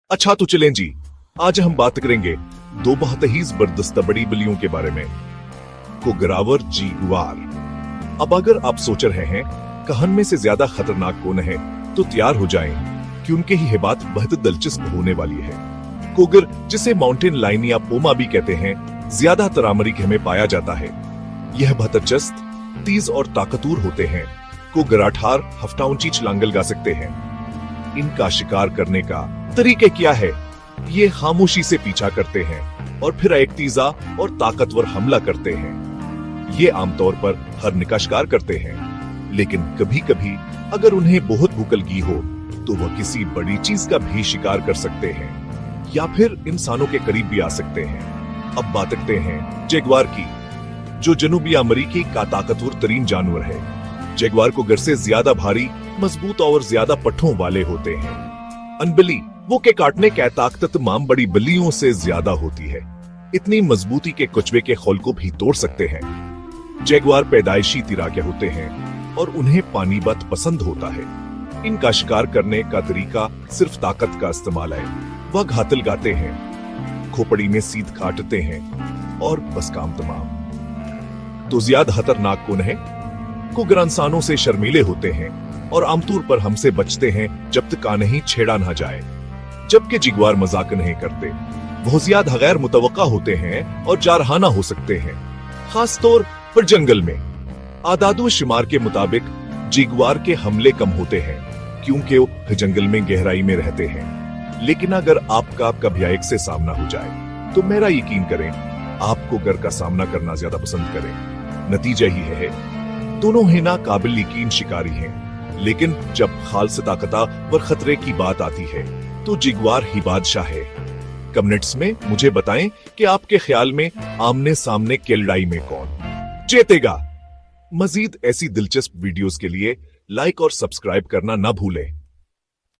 अच्छा तो चलें जी, आज हम बात करेंगे दो बहुत ही जबरदस्त बड़ी बिल्लियों के बारे में, कोगरावर जीगुआर। अब अगर आप सोच रहे हैं कहान में से ज्यादा खतरनाक कौन है, तो तैयार हो जाएं कि उनके ही बात बहुत दिलचस्प होने वाली है। कोगर, जिसे माउंटेन लाइन या पोमा भी कहते हैं, ज्यादातर अमेरिका में पाया जाता है। यह बहुत चस्त, तेज और ताकतवर होते हैं। कोगर 18 हफ्ता ऊंची छलांग लगा सकते हैं। इनका शिकार करने का तरीके क्या है? ये खामोशी से पीछा करते हैं और फिर एक तेजा और ताकतवर हमला करते हैं। ये आमतौर पर हरन का शिकार करते हैं, लेकिन कभी कभी अगर उन्हें बहुत भूख लगी हो तो वह किसी बड़ी चीज का भी शिकार कर सकते हैं या फिर इंसानों के करीब भी आ सकते हैं। अब बात करते हैं जैगुआर की, जो जनूबी अमेरिकी का ताकतवर तरीन जानवर है। जैगुआर को घर से ज्यादा भारी, मजबूत और ज्यादा पट्ठों वाले होते हैं। अनबिली, वो के काटने की ताकत तमाम बड़ी बिल्लियों से ज्यादा होती है। इतनी मजबूती के कछुए के खोल को भी तोड़ सकते हैं। जैगुआर पैदाइशी तिराके होते हैं और उन्हें पानी बहुत पसंद होता है। इनका शिकार करने का तरीका सिर्फ ताकत का इस्तेमाल है। वह घात लगाते हैं, खोपड़ी में सीध काटते हैं और बस काम तमाम। तो ज्यादा खतरनाक कौन है? कोगर इंसानों से शर्मीले होते हैं और आमतौर पर हमसे बचते हैं जब तक नहीं छेड़ा ना जाए, जबकि जैगुआर मजाक नहीं करते। वो ज्यादा गैर मुतवक्का होते हैं और जारहाना हो सकते हैं, खास तौर पर जंगल में। आदादो शुमार के मुताबिक जैगुआर के हमले कम होते हैं क्योंकि वो जंगल में गहराई में रहते हैं। लेकिन अगर आपका कभी एक से सामना हो जाए तो मेरा यकीन करें, आपको घर का सामना करना ज्यादा पसंद करें। नतीजा ही है, दोनों ही ना काबिल यकीन शिकारी हैं, लेकिन जब खालस ताकतवर खतरे की बात आती है तो जैगुआर ही बादशाह है। कमेंट्स में मुझे बताएं कि आपके ख्याल में आमने सामने की लड़ाई में कौन जीतेगा। मजीद ऐसी दिलचस्प वीडियोस के लिए लाइक और सब्सक्राइब करना ना भूलें।